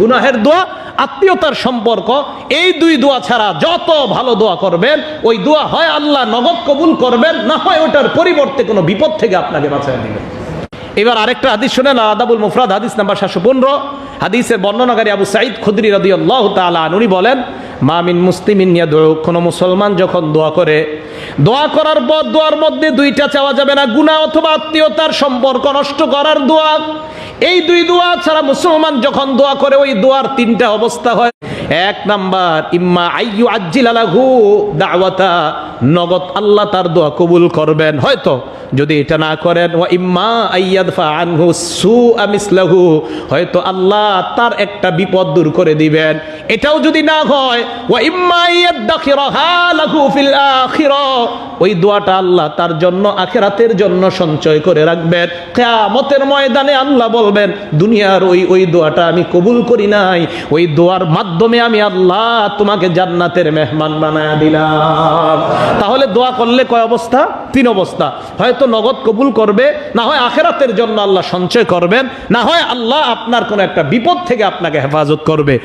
গুনাহের দোয়া, আত্মীয়তার সম্পর্ক, এই দুই দোয়া ছাড়া যত ভালো দোয়া করবেন ওই দোয়া হয় আল্লাহ নগদ কবুল করবেন, না হয় ওটার পরিবর্তে কোনো বিপদ থেকে আপনাকে বাঁচিয়ে দিবেন। এবার আরেকটা হাদিস শুনেন, আদাবুল মুফরাদ হাদিস নাম্বার 715। হাদিসের বর্ণনাকারী আবু সাঈদ খুদরি রাদিয়াল্লাহু তাআলা আনহু উনি বলেন, মা মিন মুসলিমিন ইয়াদউ, কোন মুসলমান যখন দোয়া করে, দোয়া করার পর দোয়ার মধ্যে দুইটা চাওয়া যাবে না, গুনাহ অথবা আত্মীয়তার সম্পর্ক নষ্ট করার দোয়া। এই দুই দোয়া ছাড়া মুসলমান যখন দোয়া করে ওই দোয়ার তিনটা অবস্থা হয়। এক নাম্বার, ইম্মা আইয়ু আজ্জিলা লাহু দাওয়াতা, নগদ আল্লাহ তার দোয়া কবুল করবেন হয়তো। যদি এটা না করেন, ওয়া ইম্মা আইয়াদফা আনহু সুআ মিসলাহু, হয়তো আল্লাহ তার একটা বিপদ দূর করে দিবেন। এটাও যদি না হয়, ওয়া ইম্মা আইয়াদাখিরাহা লাহু ফিল আখিরাহ, ওই দোয়াটা আল্লাহ তার জন্য আখিরাতের জন্য সঞ্চয় করে রাখবেন। কিয়ামতের ময়দানে আল্লাহ বলবেন, দুনিয়ার ওই দোয়াটা আমি কবুল করি নাই, ওই দোয়ার মাধ্যমে আমি আল্লাহ তোমাকে জান্নাতের মেহমান বানায়া দিলাম। তাহলে দোয়া করলে কয় অবস্থা? তিন অবস্থা। হয়তো নগদ কবুল করবে, না হয় আখিরাতের জন্য আল্লাহ সঞ্চয় করবেন, না হয় আল্লাহ আপনার কোনো একটা বিপদ থেকে আপনাকে হেফাজত করবে।